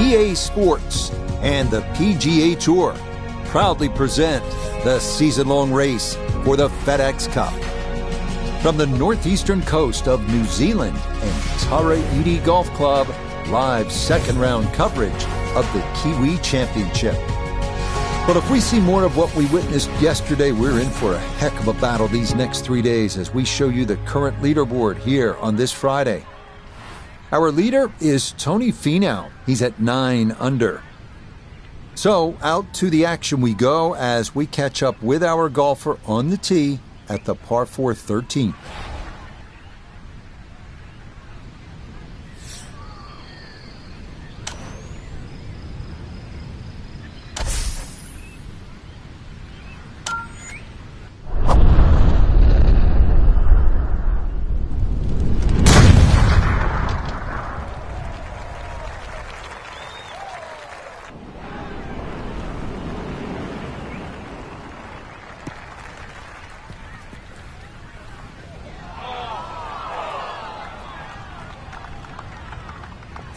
EA Sports and the PGA Tour proudly present the season-long race for the FedEx Cup. From the northeastern coast of New Zealand and Tara EDE Golf Club, live second-round coverage of the Kiwi Championship. But if we see more of what we witnessed yesterday, we're in for a heck of a battle these next 3 days as we show you the current leaderboard here on this Friday. Our leader is Tony Finau. He's at 9 under. So out to the action we go as we catch up with our golfer on the tee at the par 4 13th.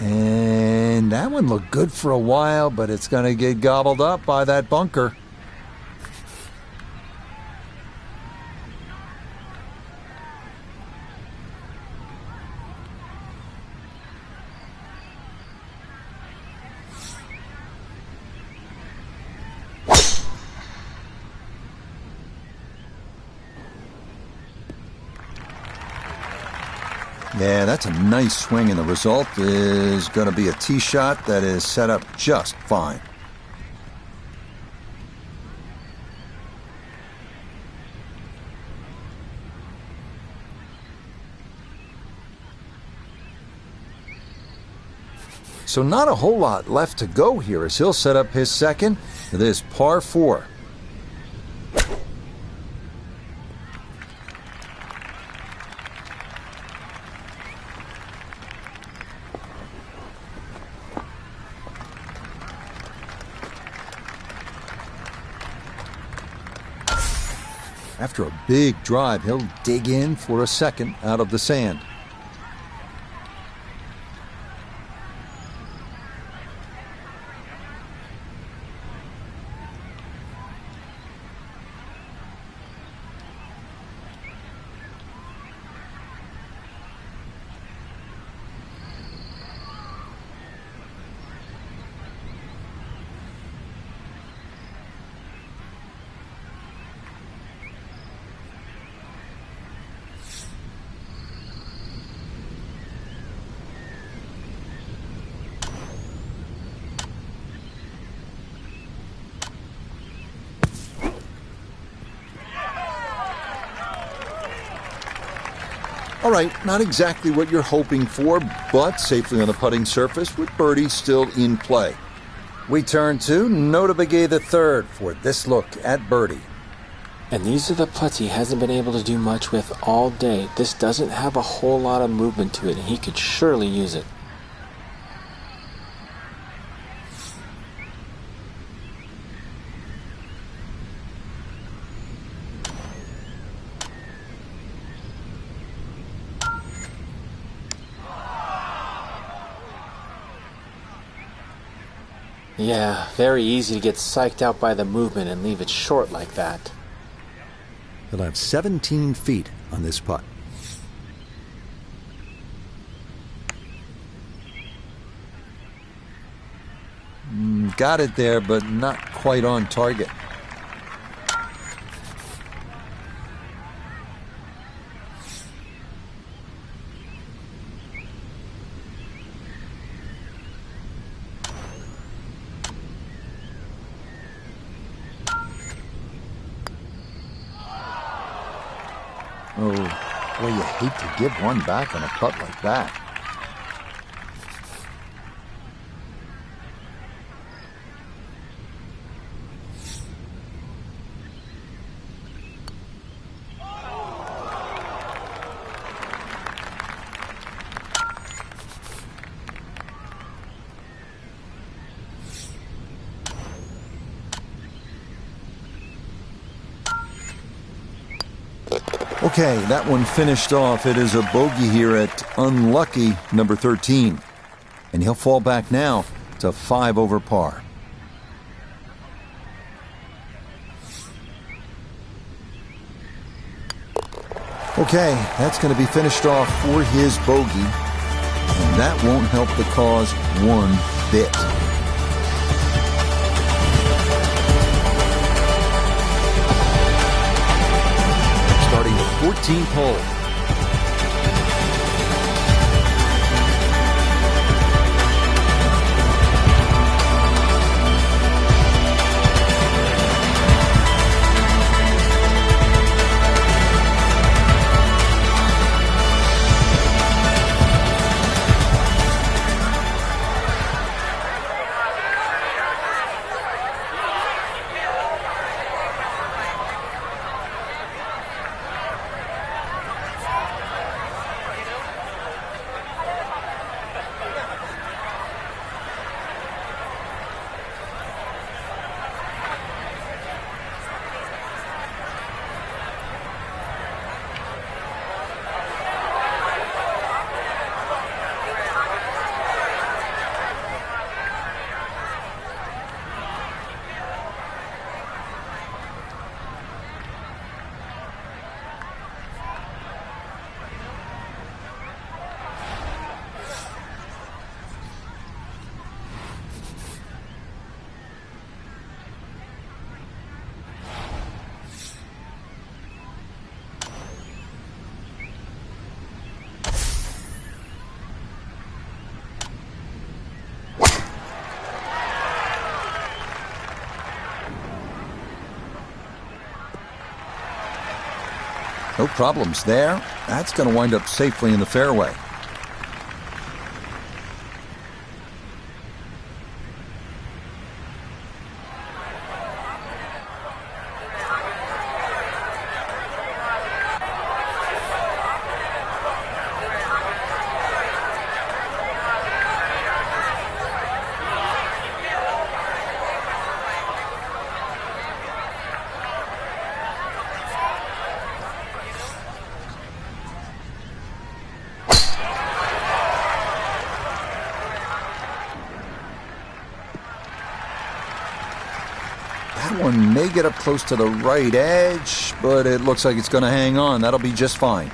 And that one looked good for a while, but it's going to get gobbled up by that bunker. Yeah, that's a nice swing, and the result is going to be a tee shot that is set up just fine. So not a whole lot left to go here as he'll set up his second for this par 4. After a big drive, he'll dig in for a second out of the sand. All right, not exactly what you're hoping for, but safely on the putting surface with birdie still in play. We turn to Notabege III for this look at birdie. And these are the putts he hasn't been able to do much with all day. This doesn't have a whole lot of movement to it, and he could surely use it. Yeah, very easy to get psyched out by the movement and leave it short like that. He'll have 17 feet on this putt. Got it there, but not quite on target. Oh, boy, you hate to give one back on a putt like that. Okay, that one finished off. It is a bogey here at unlucky number 13. And he'll fall back now to 5 over par. Okay, that's going to be finished off for his bogey, and that won't help the cause one bit. Starting the 14th hole. No problems there. That's going to wind up safely in the fairway. That one may get up close to the right edge, but it looks like it's going to hang on. That'll be just fine.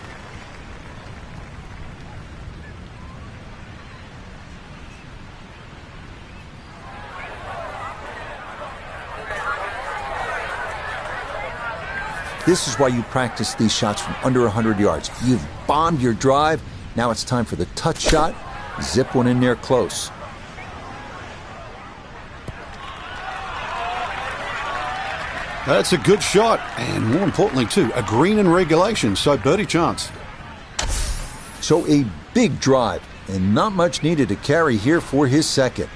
This is why you practice these shots from under 100 yards. You've bombed your drive. Now it's time for the touch shot. Zip one in there close. That's a good shot, and more importantly, too, a green in regulation, so birdie chance. So a big drive, and not much needed to carry here for his second.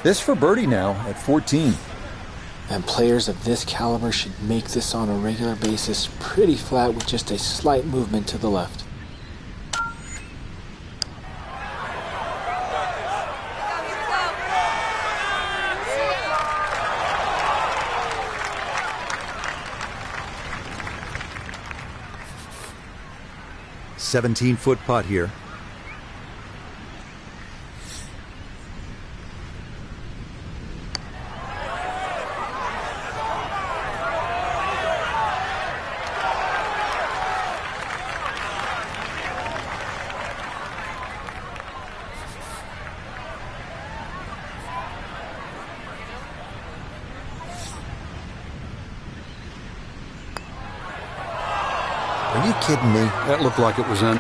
This for birdie now at 14. And players of this caliber should make this on a regular basis pretty flat with just a slight movement to the left. $17-foot putt here. Are you kidding me? That looked like it was in.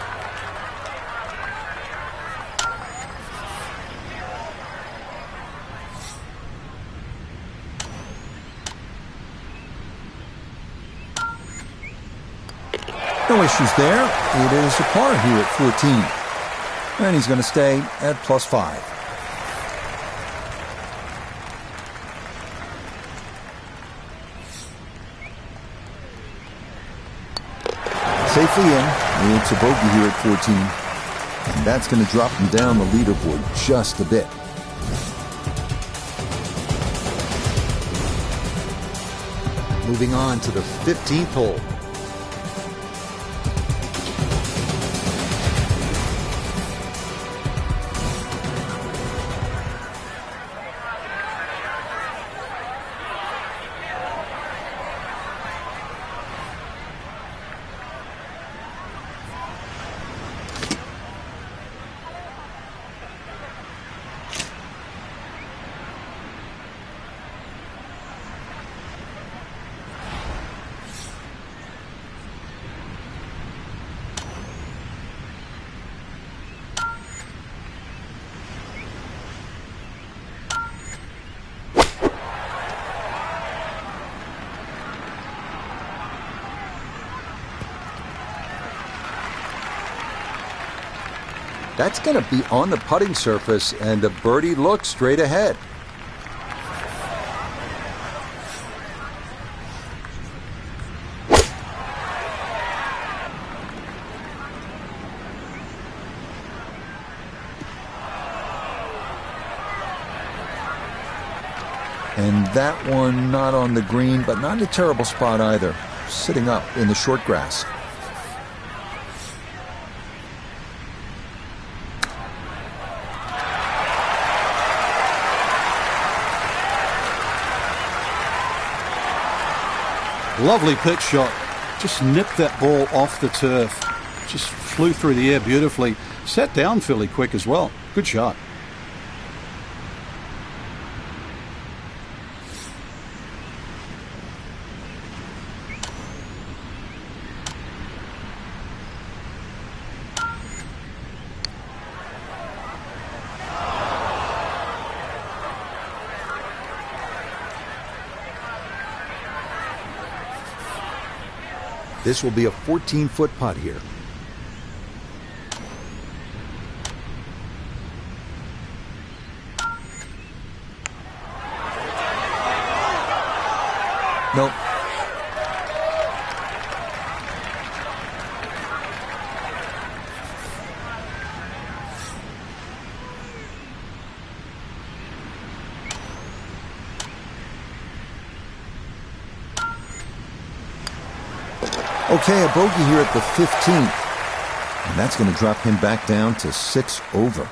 issues there. It is a par here at 14. And he's going to stay at +5. Safely in. It's a bogey here at 14. And that's going to drop him down the leaderboard just a bit. Moving on to the 15th hole. That's going to be on the putting surface, and the birdie looks straight ahead. And that one not on the green, but not in a terrible spot either. Sitting up in the short grass. Lovely pitch shot. Just nipped that ball off the turf. Just flew through the air beautifully. Sat down fairly quick as well. Good shot. This will be a 14-foot putt here. Nope. Okay, a bogey here at the 15th. And that's going to drop him back down to 6 over.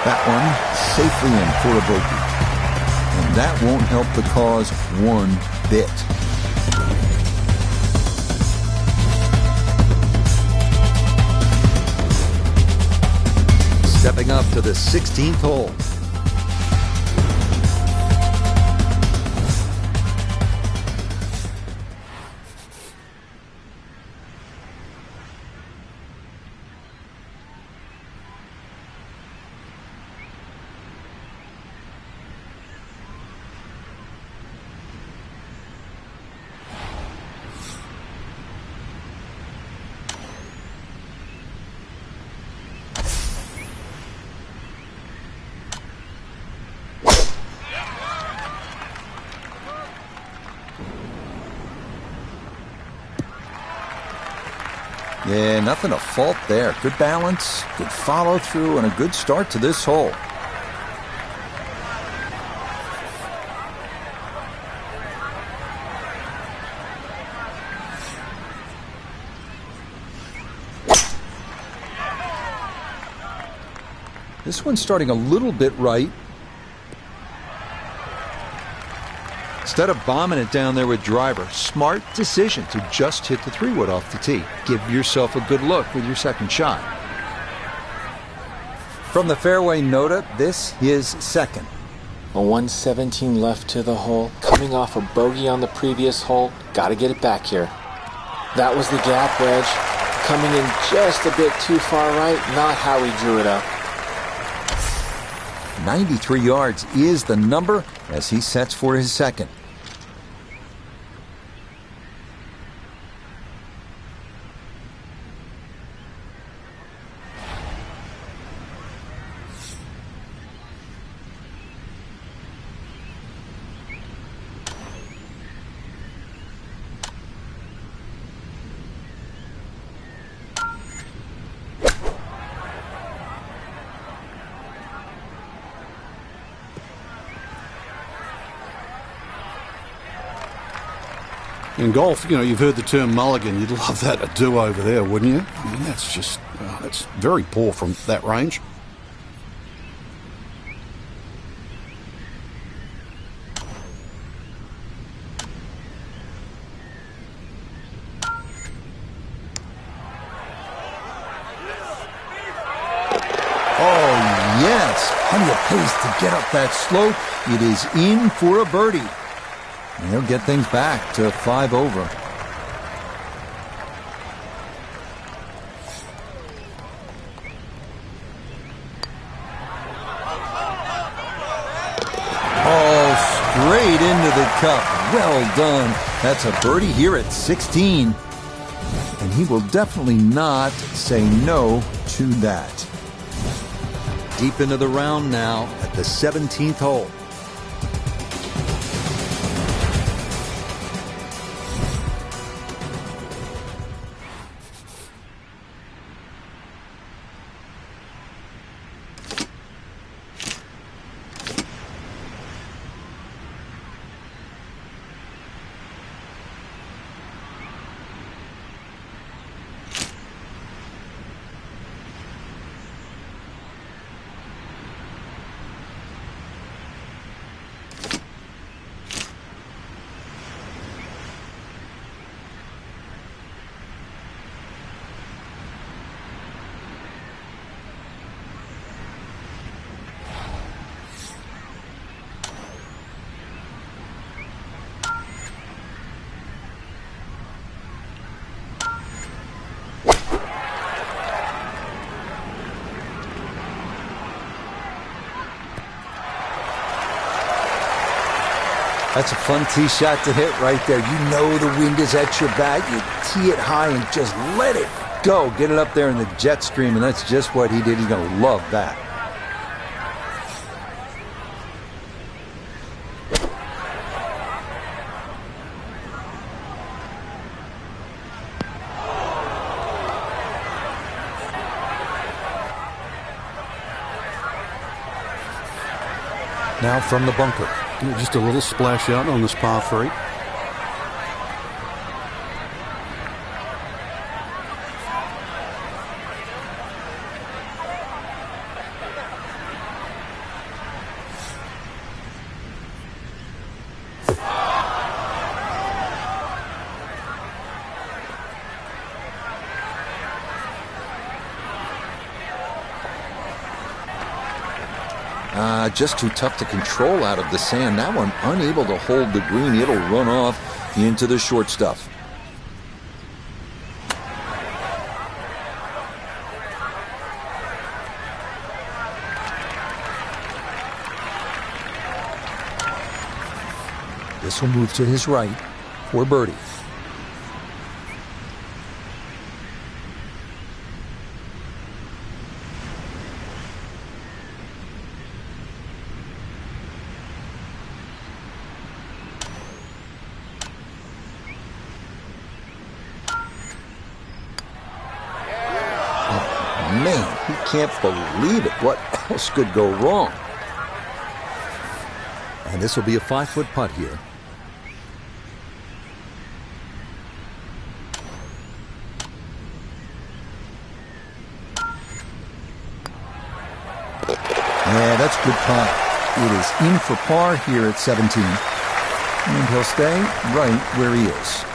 That one safely in for a bogey. And that won't help the cause one bit. Stepping up to the 16th hole. Yeah, nothing to fault there. Good balance, good follow through, and a good start to this hole. This one's starting a little bit right. Instead of bombing it down there with driver, smart decision to just hit the 3-wood off the tee. Give yourself a good look with your second shot. From the fairway nota, this is second. A 117 left to the hole, coming off a bogey on the previous hole. Got to get it back here. That was the gap wedge, coming in just a bit too far right, not how he drew it up. 93 yards is the number as he sets for his second. In golf, you know, you've heard the term mulligan. You'd love that a do-over there, wouldn't you? I mean, that's just, that's very poor from that range. Oh, yes. Plenty of pace to get up that slope. It is in for a birdie. And he'll get things back to 5 over. Oh, straight into the cup. Well done. That's a birdie here at 16. And he will definitely not say no to that. Deep into the round now at the 17th hole. That's a fun tee shot to hit right there. You know the wind is at your back. You tee it high and just let it go. Get it up there in the jet stream, and that's just what he did. He's going to love that. Now from the bunker. Just a little splash out on this par 3. Just too tough to control out of the sand. That one unable to hold the green. It'll run off into the short stuff. This will move to his right for birdie. Man, he can't believe it. What else could go wrong? And this will be a 5-foot putt here. Yeah, that's good putt. It is in for par here at 17. And he'll stay right where he is.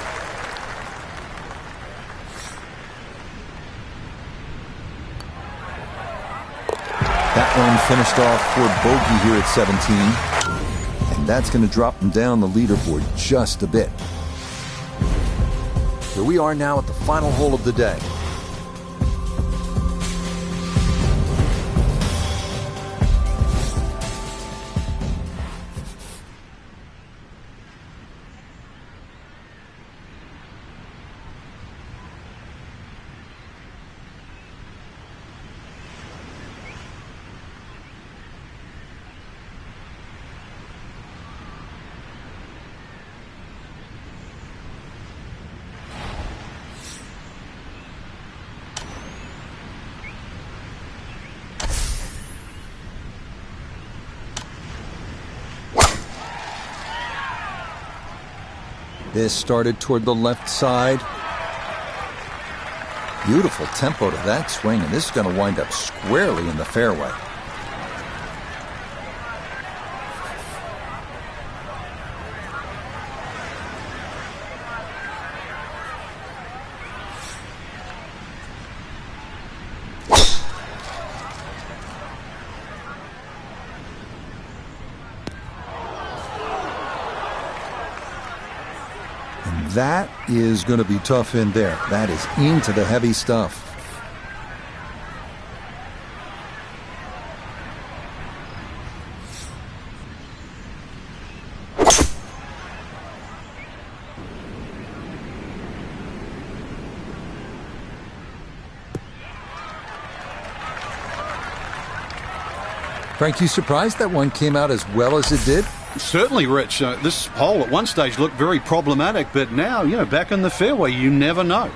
finished off for bogey here at 17. And that's going to drop him down the leaderboard just a bit. Here we are now at the final hole of the day. This started toward the left side. Beautiful tempo to that swing, and this is going to wind up squarely in the fairway. That is going to be tough in there. That is into the heavy stuff. Frank, you surprised that one came out as well as it did? Certainly, Rich. This hole at one stage looked very problematic, but now, back in the fairway, you never know.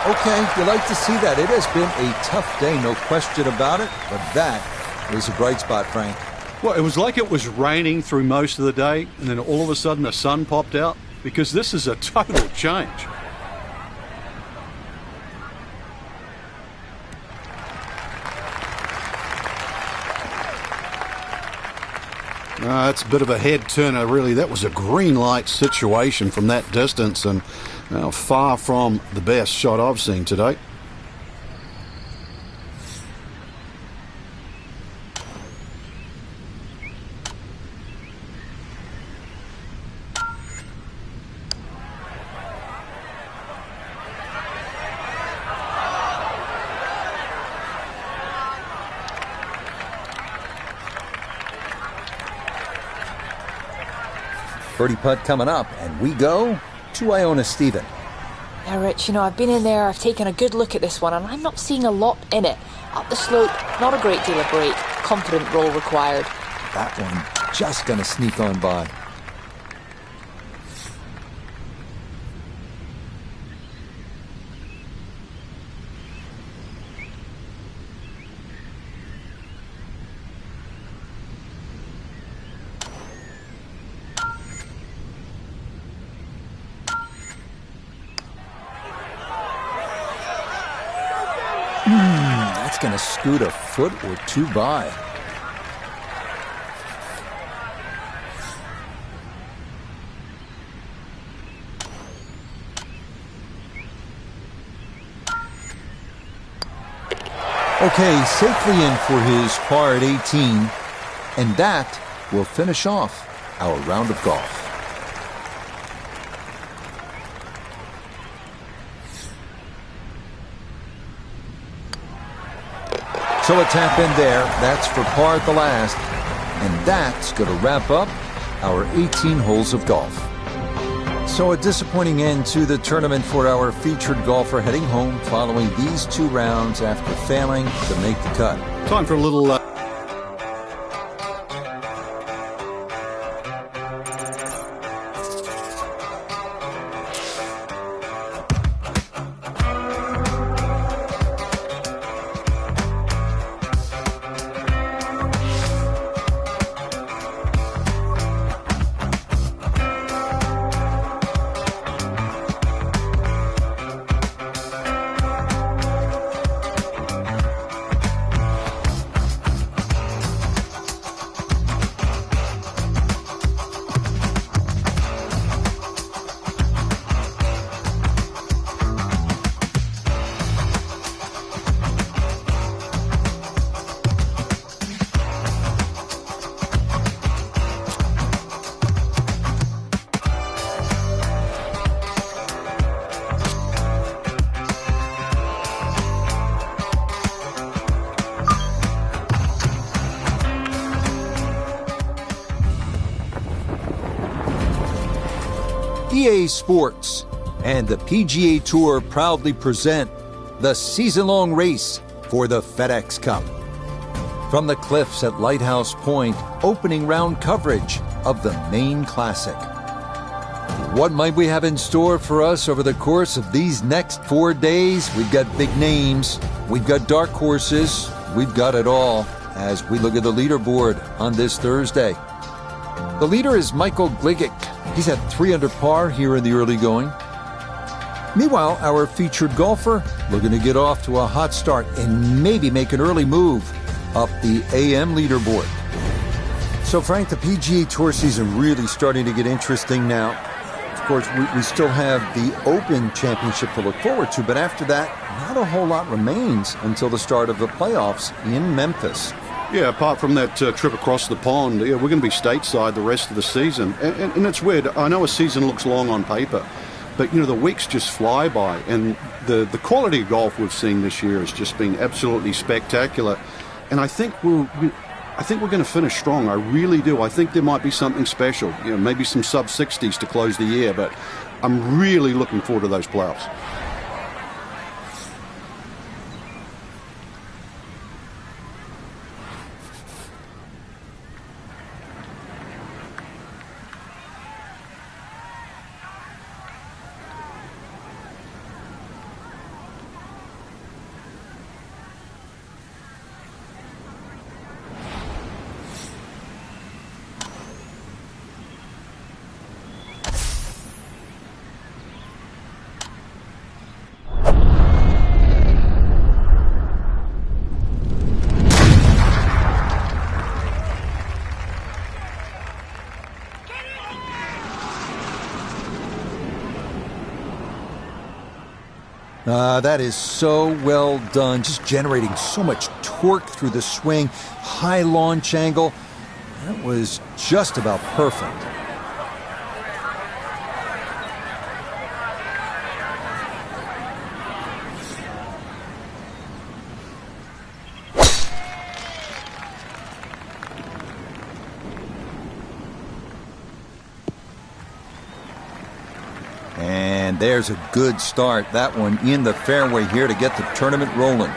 Okay, you like to see that. It has been a tough day, no question about it, but that is a bright spot, Frank. Well, it was like it was raining through most of the day, and then all of a sudden the sun popped out, because this is a total change. That's a bit of a head turner, really. That was a green light situation from that distance, and far from the best shot I've seen today. Birdie putt coming up, and we go to Iona Stephen. Yeah, Rich, I've been in there, I've taken a good look at this one, and I'm not seeing a lot in it. Up the slope, not a great deal of break. Confident roll required. That one just going to sneak on by. That's going to scoot a foot or two by. Okay, safely in for his par at 18, and that will finish off our round of golf. So a tap in there, that's for par at the last, and that's going to wrap up our 18 holes of golf. So a disappointing end to the tournament for our featured golfer heading home following these two rounds after failing to make the cut. Time for a little EA Sports and the PGA Tour proudly present the season-long race for the FedEx Cup. From the cliffs at Lighthouse Point, opening round coverage of the Maine Classic. What might we have in store for us over the course of these next 4 days? We've got big names, we've got dark horses, we've got it all as we look at the leaderboard on this Thursday. The leader is Michael Gligic. He's at 3 under par here in the early going. Meanwhile, our featured golfer looking to get off to a hot start and maybe make an early move up the AM leaderboard. So, Frank, the PGA Tour season really starting to get interesting now. Of course, we still have the Open Championship to look forward to, but after that, not a whole lot remains until the start of the playoffs in Memphis. Yeah, apart from that trip across the pond, we're going to be stateside the rest of the season. And it's weird. I know a season looks long on paper, but, the weeks just fly by. And the quality of golf we've seen this year has just been absolutely spectacular. And I think we're going to finish strong. I really do. I think there might be something special. Maybe some sub-60s to close the year, but I'm really looking forward to those playoffs. That is so well done, just generating so much torque through the swing, high launch angle. That was just about perfect. And there's a good start. That one in the fairway here to get the tournament rolling.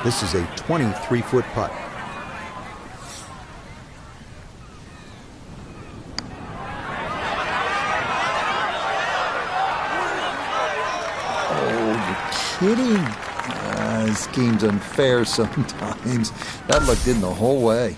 This is a 23-foot putt. Oh, you're kidding? This game's unfair sometimes. That looked in the whole way.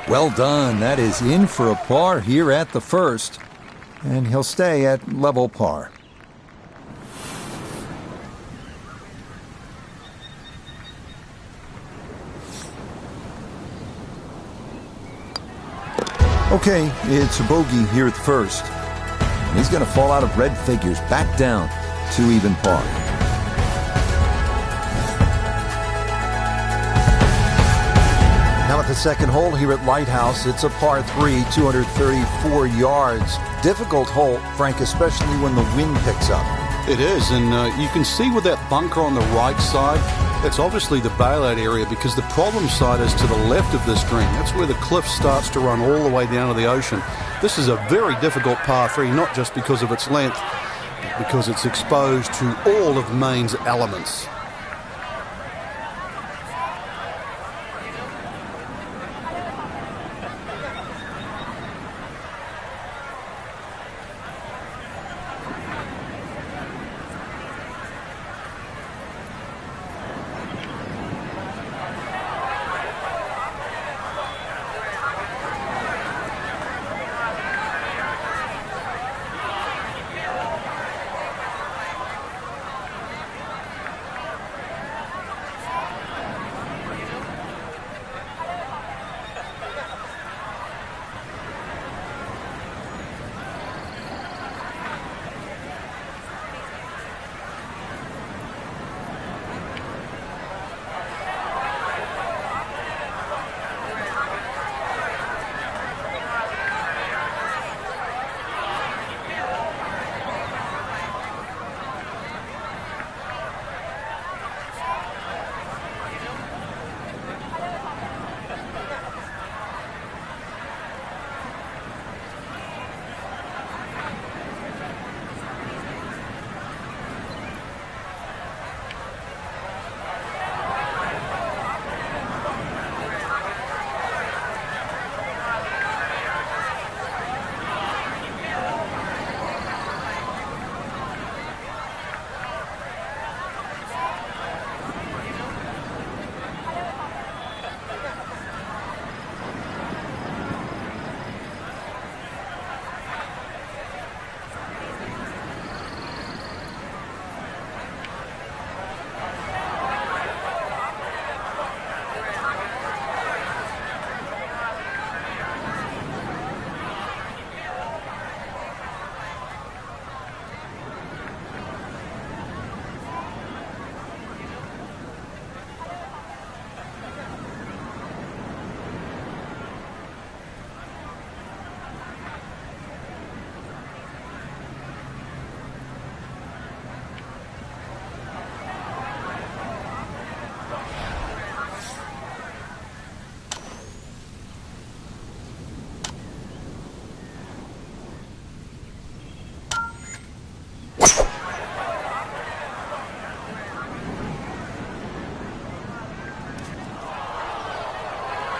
Well done. That is in for a par here at the first. And he'll stay at level par. Okay, it's a bogey here at the first. And he's going to fall out of red figures back down to even par. Now at the second hole here at Lighthouse, it's a par 3, 234 yards. Difficult hole, Frank, especially when the wind picks up. It is, and you can see with that bunker on the right side, it's obviously the bailout area because the problem side is to the left of this green. That's where the cliff starts to run all the way down to the ocean. This is a very difficult par 3, not just because of its length, but because it's exposed to all of Maine's elements.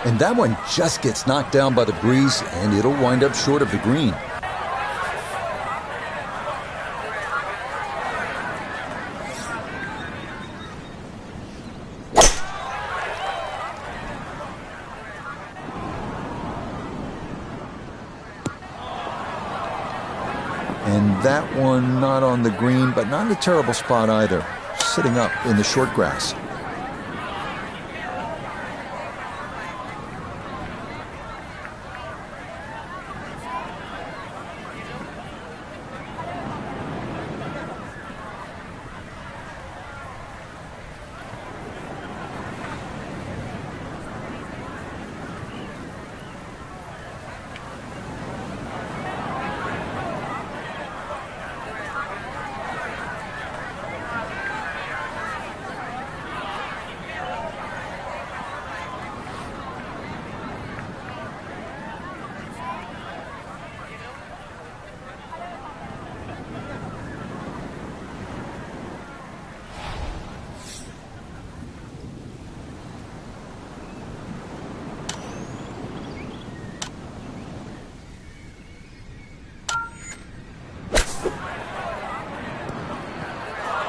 And that one just gets knocked down by the breeze, and it'll wind up short of the green. And that one not on the green, but not in a terrible spot either, sitting up in the short grass.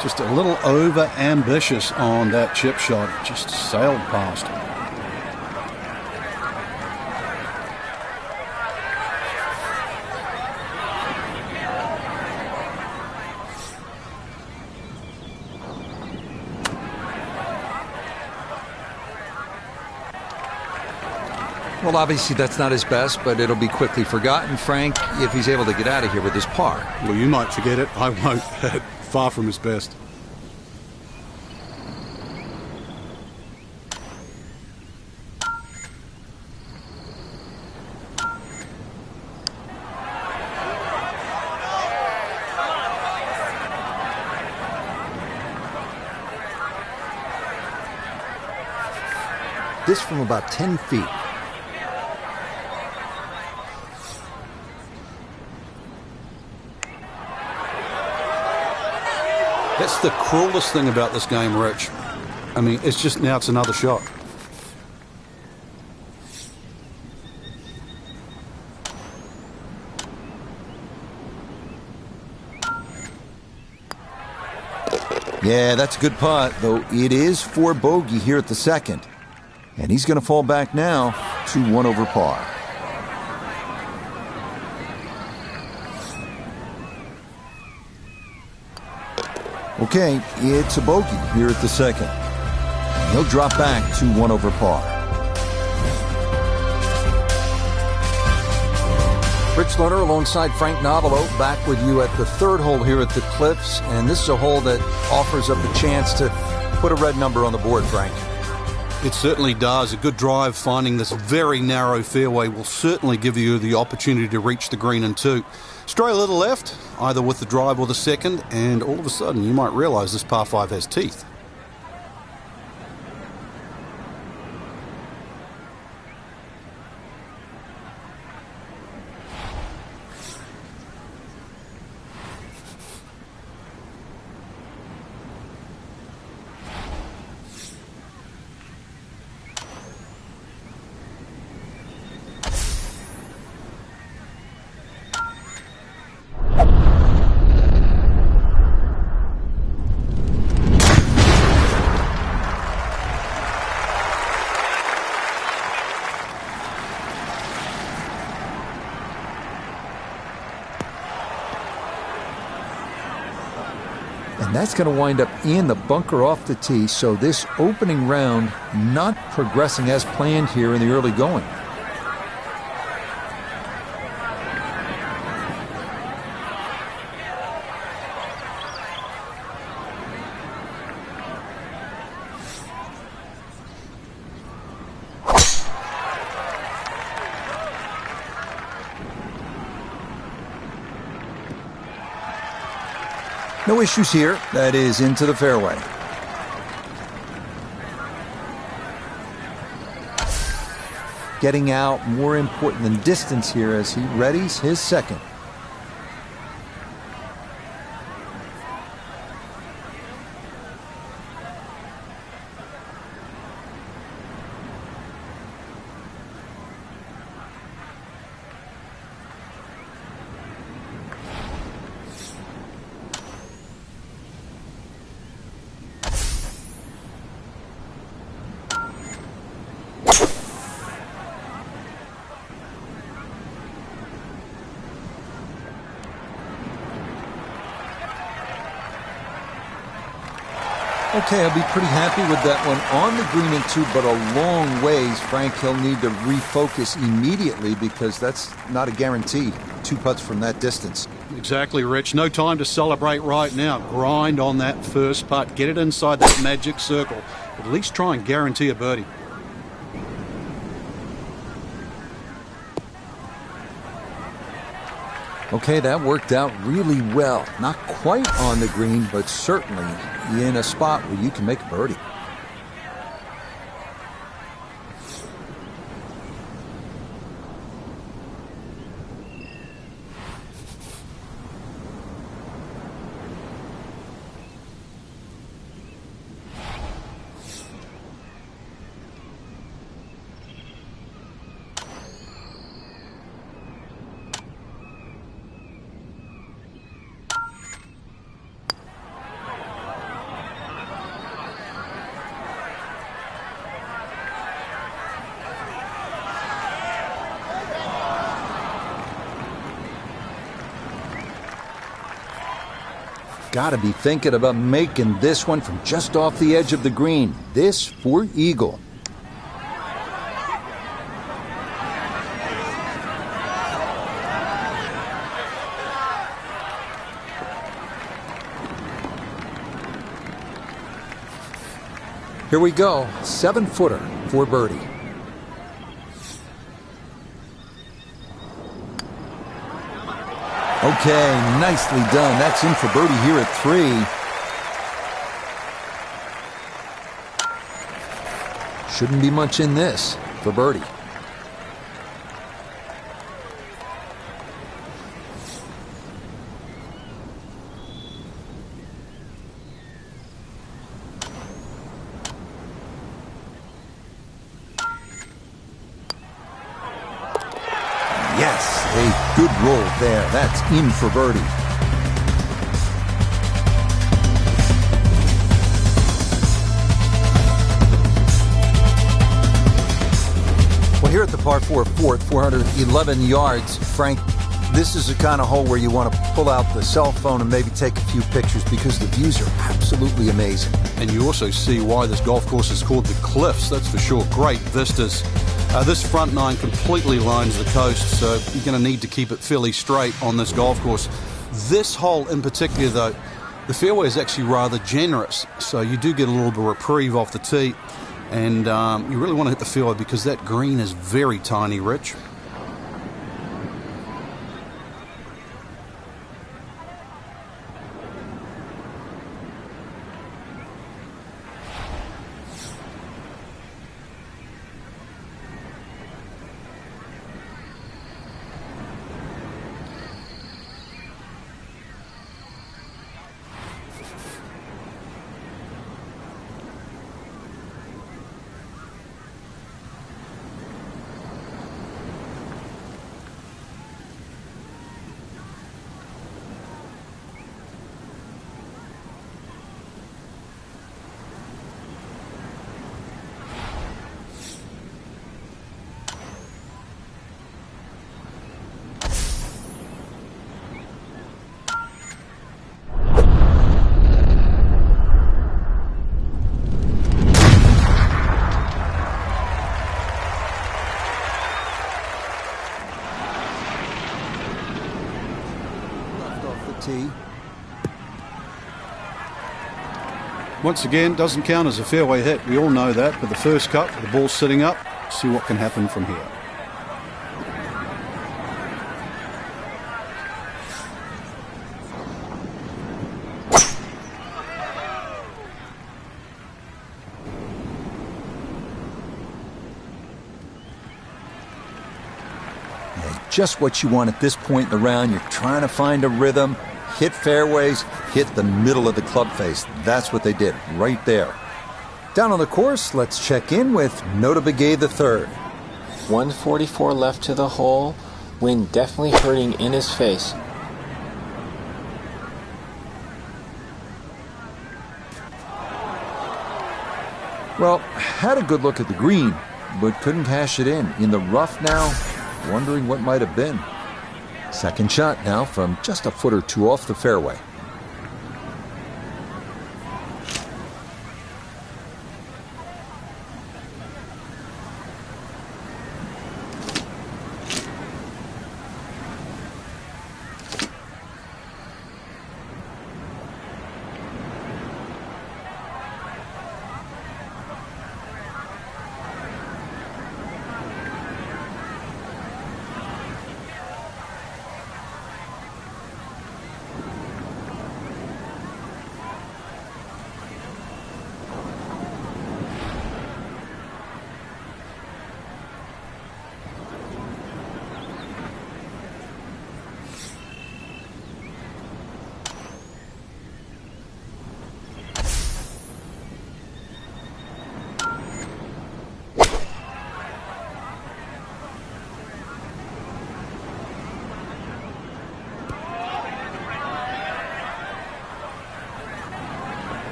Just a little over-ambitious on that chip shot. Just sailed past. Well, obviously that's not his best, but it'll be quickly forgotten, Frank, if he's able to get out of here with his par. Well, you might forget it. I won't. Far from his best. This from about 10 feet. That's the cruelest thing about this game, Rich. I mean, it's just now it's another shot. Yeah, that's a good putt, though it is for bogey here at the second. And he's going to fall back now to 1 over par. Okay, it's a bogey here at the second. He'll drop back to 1 over par. Rich Lerner alongside Frank Novelo back with you at the third hole here at the Cliffs. And this is a hole that offers up a chance to put a red number on the board, Frank. It certainly does. A good drive finding this very narrow fairway will certainly give you the opportunity to reach the green in 2. Stray a little left, either with the drive or the second, and all of a sudden you might realise this par 5 has teeth. And that's going to wind up in the bunker off the tee, so this opening round not progressing as planned here in the early going. No issues here. That is into the fairway. Getting out more important than distance here as he readies his second. Okay, I'll be pretty happy with that one on the green in 2, but a long ways. Frank, he'll need to refocus immediately because that's not a guarantee. 2 putts from that distance. Exactly, Rich. No time to celebrate right now. Grind on that first putt. Get it inside that magic circle. At least try and guarantee a birdie. Okay, that worked out really well. Not quite on the green, but certainly in a spot where you can make a birdie. got to be thinking about making this one from just off the edge of the green. This for eagle. Here we go, 7-footer for birdie. Okay, nicely done. That's in for birdie here at 3. Shouldn't be much in this for birdie. Yes, a good roll there. That's in for birdie. Well, here at the par 4 fourth, 411 yards, Frank, this is the kind of hole where you want to pull out the cell phone and maybe take a few pictures because the views are absolutely amazing. And you also see why this golf course is called the Cliffs, that's for sure. Great vistas. This front nine completely lines the coast, so you're going to need to keep it fairly straight on this golf course. This hole in particular, though, the fairway is actually rather generous, so you do get a little bit of reprieve off the tee, and you really want to hit the fairway because that green is very tiny, Rich. Once again, doesn't count as a fairway hit. We all know that. But the first cut, the ball's sitting up. See what can happen from here. Just what you want at this point in the round. You're trying to find a rhythm, hit fairways, hit the middle of the club face. That's what they did right there. Down on the course, let's check in with Nota Begay III. 144 left to the hole. Wind definitely hurting in his face. Well, had a good look at the green, but couldn't cash it in. In the rough now, wondering what might have been. Second shot now from just a foot or two off the fairway.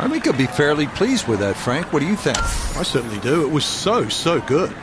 I think I'd be fairly pleased with that, Frank. What do you think? I certainly do. It was so good.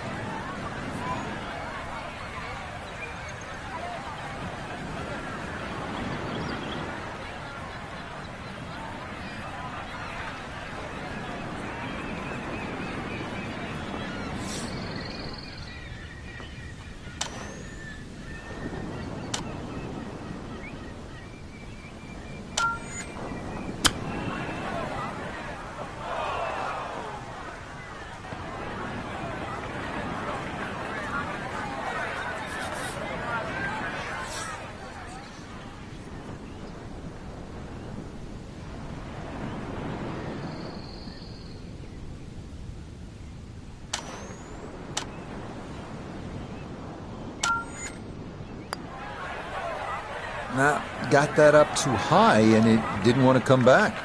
Now, got that up too high, and it didn't want to come back.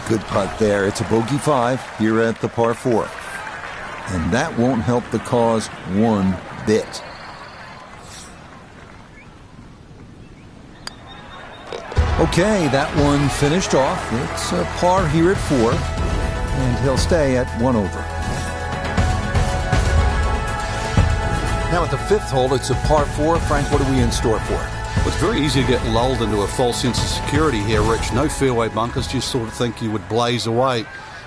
Good putt there. It's a bogey 5 here at the par 4. And that won't help the cause one bit. Okay, that one finished off. It's a par here at 4, and he'll stay at 1 over. Now at the 5th hole, it's a par 4. Frank, what are we in store for? Well, it's very easy to get lulled into a false sense of security here, Rich. No fairway bunkers, just sort of think you would blaze away.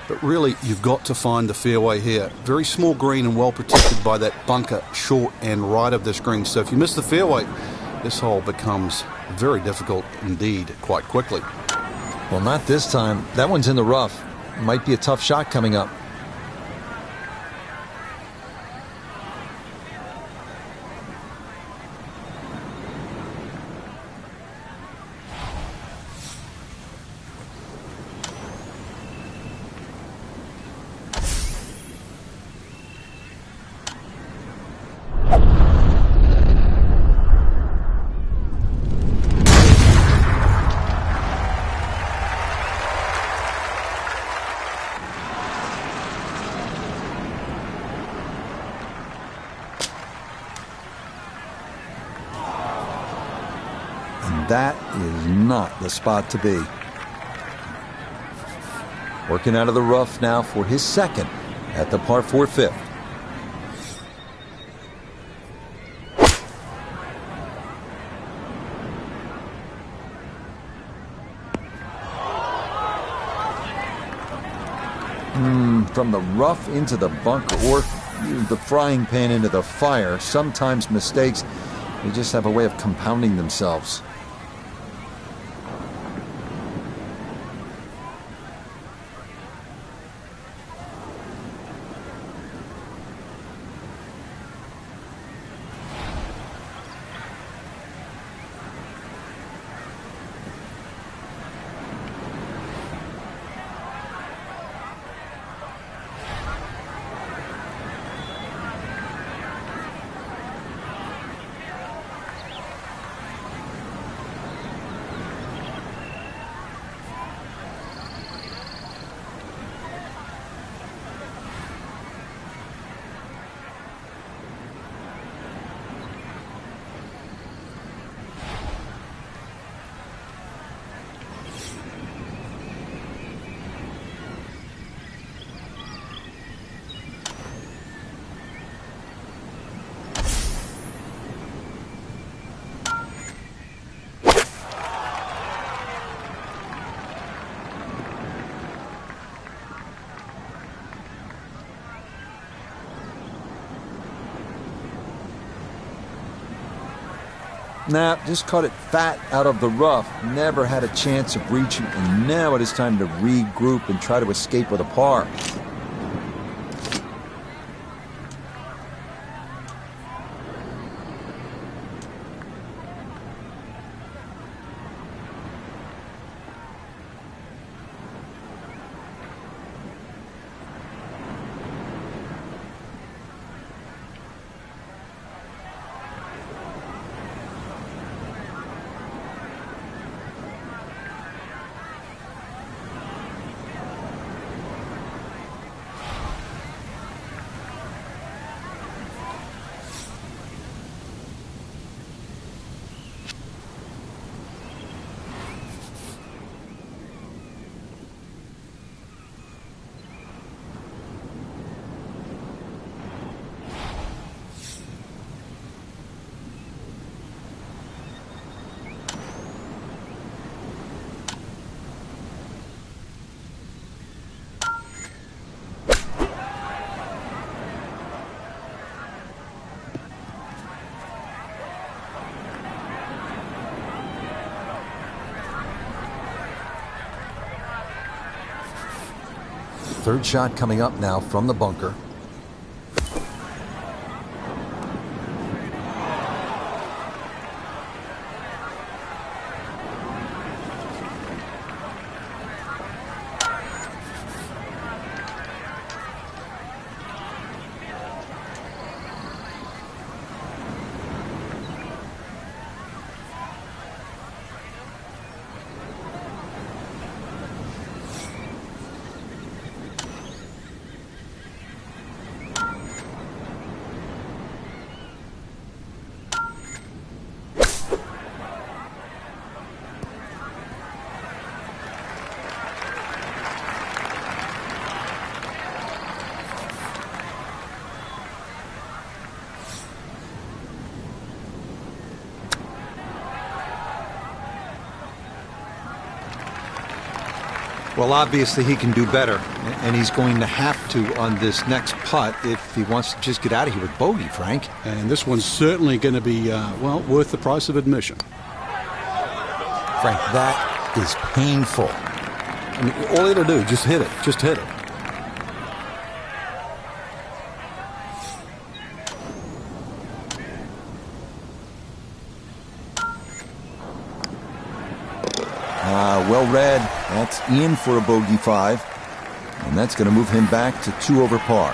But really, you've got to find the fairway here. Very small green and well protected by that bunker short and right of this green. So if you miss the fairway, this hole becomes very difficult indeed quite quickly. Well, not this time. That one's in the rough. Might be a tough shot coming up. That is not the spot to be. Working out of the rough now for his 2nd at the par 4 5th. From the rough into the bunker, or the frying pan into the fire. Sometimes mistakes, they just have a way of compounding themselves. Nah, just caught it fat out of the rough. Never had a chance of reaching, and now it is time to regroup and try to escape with a par. Third shot coming up now from the bunker. Well, obviously he can do better, and he's going to have to on this next putt if he wants to just get out of here with bogey, Frank. And this one's certainly going to be, well, worth the price of admission. Frank, that is painful. I mean, all he had to do, just hit it. Just hit it. Well read. That's in for a bogey 5. And that's going to move him back to 2 over par.